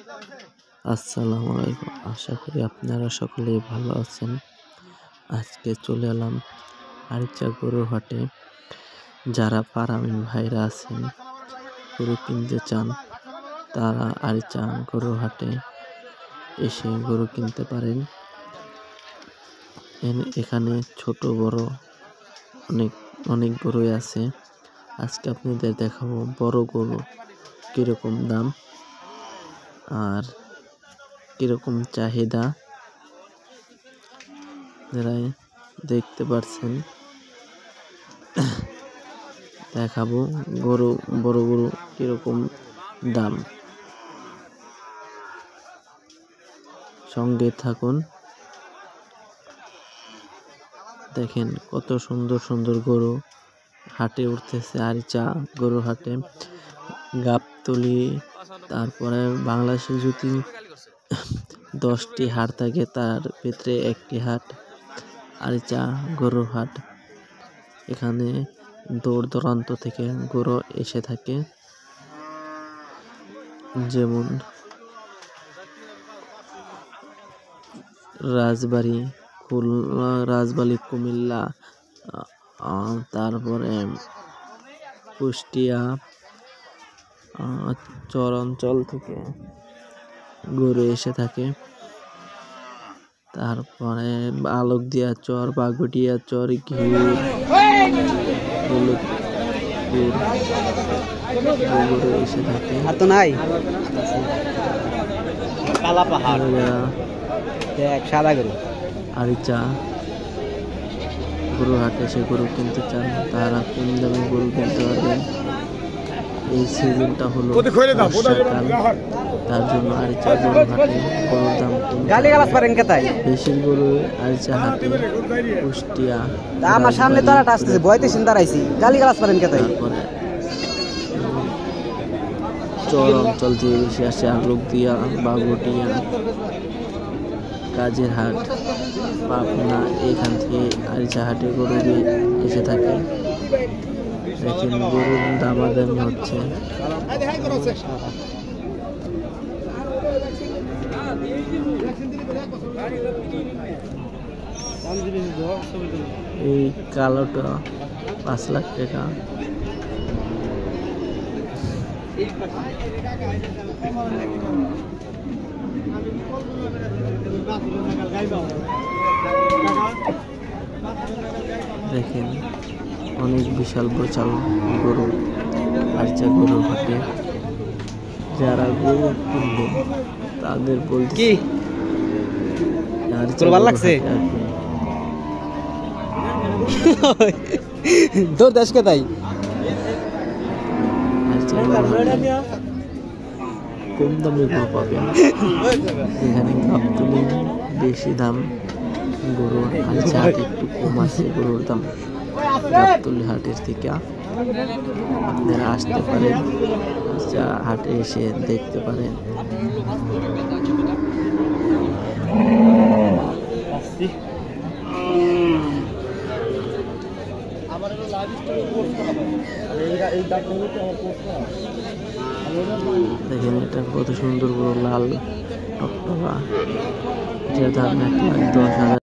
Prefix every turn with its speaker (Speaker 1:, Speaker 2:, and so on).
Speaker 1: আসসালামু আলাইকুম। আশা করি আপনারা সকলেই ভালো আছেন। আজকে চলে এলাম আরিচা গরুর হাটে। যারা ফার্মিং ভাইরা আছেন, গরু কিনতে চান, তারা আরিচা গরুর হাটে এসে গরু কিনতে পারেন। এখানে ছোট বড় অনেক গরুই আছে। আজকে আপনাদের দেখাবো বড় গরু কিরকম দাম আর কিরকম চাহিদা। যারা দেখতে পাচ্ছেন, দেখাবো বড় গরু কিরকম দাম। সঙ্গে থাকুন, দেখেন কত সুন্দর সুন্দর গরু হাটে উঠতেছে। আরিচা গরু হাটে গাবতলি, তারপরে বাংলাদেশে যদি 10টি হাট থাকে, তার ভিতরে একটি হাট আরিচা গরুর হাট। এখানে দূর দূরান্ত থেকে গরু এসে থাকে, যেমন রাজবাড়ী, কুমিল্লা, তারপরে কুষ্টিয়া, চরাঞ্চল থেকে গরু এসে থাকে। তারপরে আলোকদিয়া চর, বাগুটিয়া চর, গরু এসে থাকে।
Speaker 2: আর তো নাই কালা পাহাড়, সাদা গরু
Speaker 1: আরিচা গরু হাটে এসে গরু কিনতে চান, তারা কম দামে গরু কিনতে পারবেন। এই সিজনটা হলো বর্ষাকাল, তার জন্য আরিচা গরু হাটে গরুর দাম কম। বেশির গরু আরিচা হাটে কুষ্টিয়া,
Speaker 2: আমার সামনে তারাটা আসতেছে, বইতে চিন্তা রাইছি গালি গালাস পারেন কে?
Speaker 1: তারপরে চর অঞ্চল থেকে বেশি আসে, আলোকদিয়া, বাগুটিয়া, কাজের হাট, পাবনা, এখান থেকে আরিচা হাটে গরু এসে থাকে। দেখেন গরুর দামাদামি হচ্ছে। এই কালোটা 5 লাখ টাকা। দেখেন অনেক বিশাল বিশাল গরু আরিচা গরুর হাটে। যারা গরু কিনবে তাদের বলতে
Speaker 2: ভালো লাগছে তোর দেশকে তাই
Speaker 1: কম দামে গরু পাবেন। এখানে গাবতলি বেশি দাম, গরু আরিচা হাটে একটু কম আছে গরুর দাম। গাবতলি হাটের থেকে আপনারা আসতে পারেন, হাটে এসে দেখতে পারেন। দেখেন এটা কত সুন্দর গরু, লাল টকটকা, যে দাম 1,10,000।